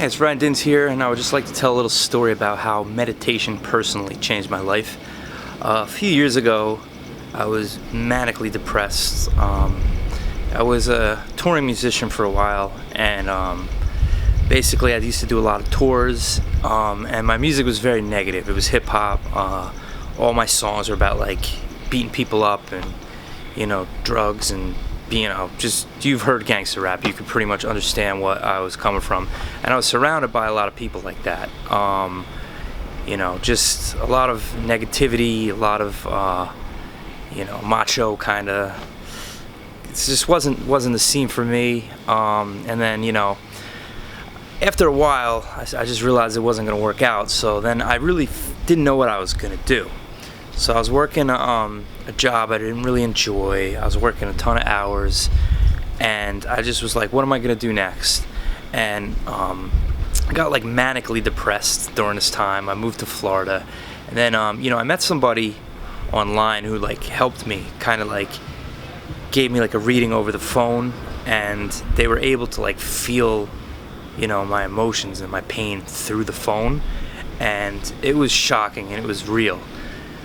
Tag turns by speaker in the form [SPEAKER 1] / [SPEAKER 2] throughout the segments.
[SPEAKER 1] Hey, it's Ryan Dins here, and I would just like to tell a little story about how meditation personally changed my life. A few years ago, I was manically depressed. I was a touring musician for a while, and basically I used to do a lot of tours, and my music was very negative. It was hip-hop. All my songs were about, like, beating people up and, drugs and just, you've heard gangster rap, you could pretty much understand what I was coming from. And I was surrounded by a lot of people like that. Just a lot of negativity, a lot of, macho kind of. It just wasn't the scene for me. And then, after a while, I just realized it wasn't going to work out. So then I really didn't know what I was going to do. So I was working a job I didn't really enjoy. I was working a ton of hours, and I just was like, what am I going to do next? And I got like manically depressed during this time. I moved to Florida, and then I met somebody online who like helped me, kind of like gave me like a reading over the phone, and they were able to like feel my emotions and my pain through the phone, and it was shocking and it was real.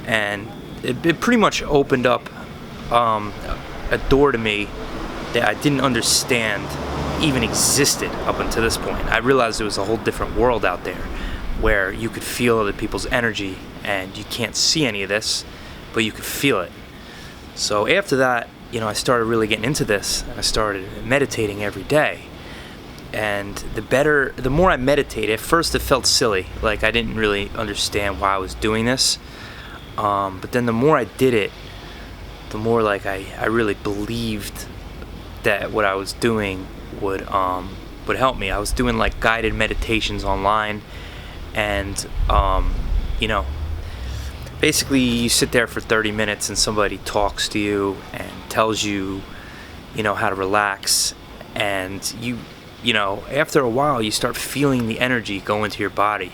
[SPEAKER 1] And it pretty much opened up a door to me that I didn't understand even existed up until this point. I realized there was a whole different world out there where you could feel other people's energy, and you can't see any of this, but you could feel it. So after that, I started really getting into this. I started meditating every day. And the more I meditated, at first it felt silly. Like I didn't really understand why I was doing this. But then the more I did it, the more like I really believed that what I was doing would help me. I was doing like guided meditations online, and basically you sit there for 30 minutes and somebody talks to you and tells you, how to relax, and after a while you start feeling the energy go into your body,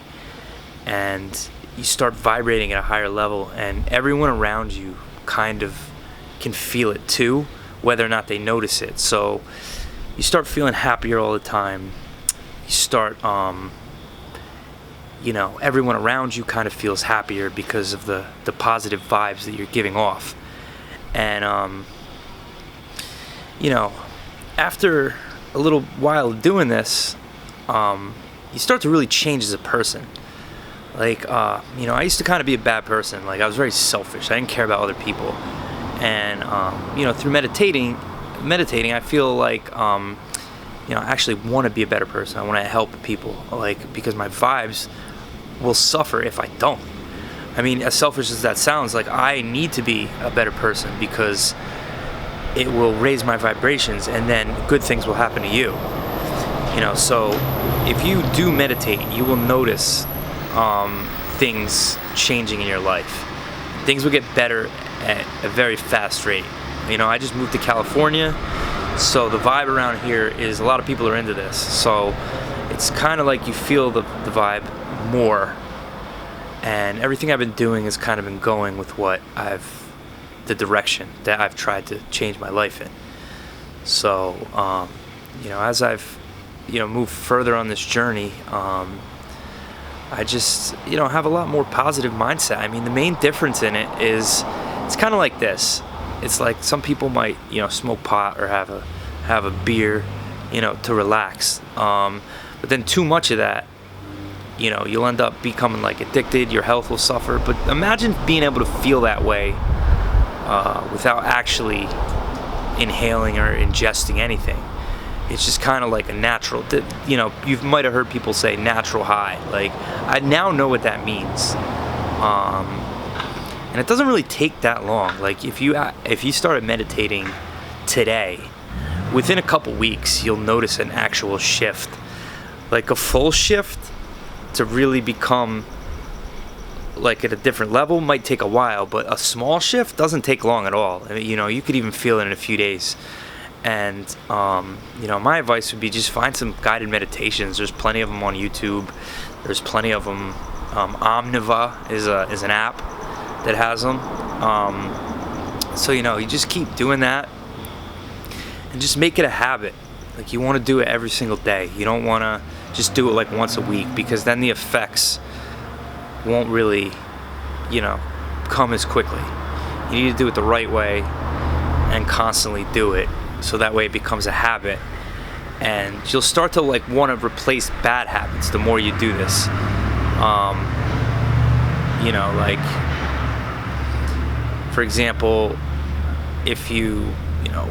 [SPEAKER 1] and you start vibrating at a higher level, and everyone around you kind of can feel it too, whether or not they notice it. So you start feeling happier all the time. You start, everyone around you kind of feels happier because of the positive vibes that you're giving off. And, after a little while of doing this, you start to really change as a person. Like, I used to kind of be a bad person. Like, I was very selfish. I didn't care about other people. And, through meditating, I feel like, I actually want to be a better person. I want to help people, because my vibes will suffer if I don't. I mean, as selfish as that sounds, like, I need to be a better person because it will raise my vibrations, and then good things will happen to you. So if you do meditate, you will notice things changing in your life. Things will get better at a very fast rate. I just moved to California, so the vibe around here is a lot of people are into this. So it's kind of like you feel the vibe more, and everything I've been doing has kind of been going with the direction that I've tried to change my life in. So, as I've, moved further on this journey, I just, have a lot more positive mindset. I mean, the main difference in it is, it's kind of like this. It's like some people might, smoke pot or have a beer, to relax. But then too much of that, you'll end up becoming like addicted. Your health will suffer. But imagine being able to feel that way without actually inhaling or ingesting anything. It's just kind of like a natural, you might have heard people say natural high. Like, I now know what that means. And it doesn't really take that long. Like, if you started meditating today, within a couple weeks, you'll notice an actual shift. Like a full shift to really become like at a different level might take a while, but a small shift doesn't take long at all. I mean, you could even feel it in a few days. And my advice would be just find some guided meditations. There's plenty of them on YouTube. There's plenty of them. Omniva is an app that has them. So you just keep doing that, and just make it a habit. Like, you want to do it every single day. You don't want to just do it like once a week, because then the effects won't really, come as quickly. You need to do it the right way and constantly do it, so that way it becomes a habit, and you'll start to like want to replace bad habits the more you do this. Like, for example, if you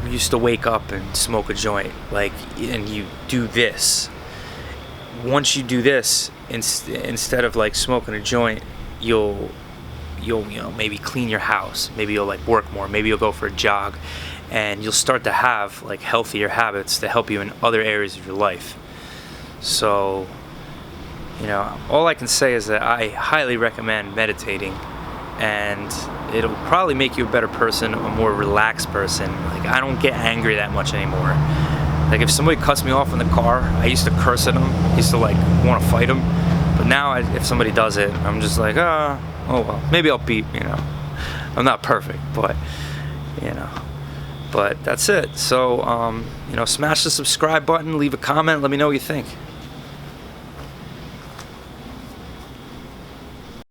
[SPEAKER 1] used to wake up and smoke a joint, and you do this, once you do this, instead of like smoking a joint, you'll maybe clean your house, maybe you'll like work more, maybe you'll go for a jog, and you'll start to have like healthier habits to help you in other areas of your life. So all I can say is that I highly recommend meditating, and it'll probably make you a better person, a more relaxed person. Like, I don't get angry that much anymore. Like, if somebody cuts me off in the car, I used to curse at them, I used to like want to fight them, but now if somebody does it, I'm just like, oh well, maybe I'll beat, I'm not perfect, but but that's it. So smash the subscribe button, leave a comment, let me know what you think.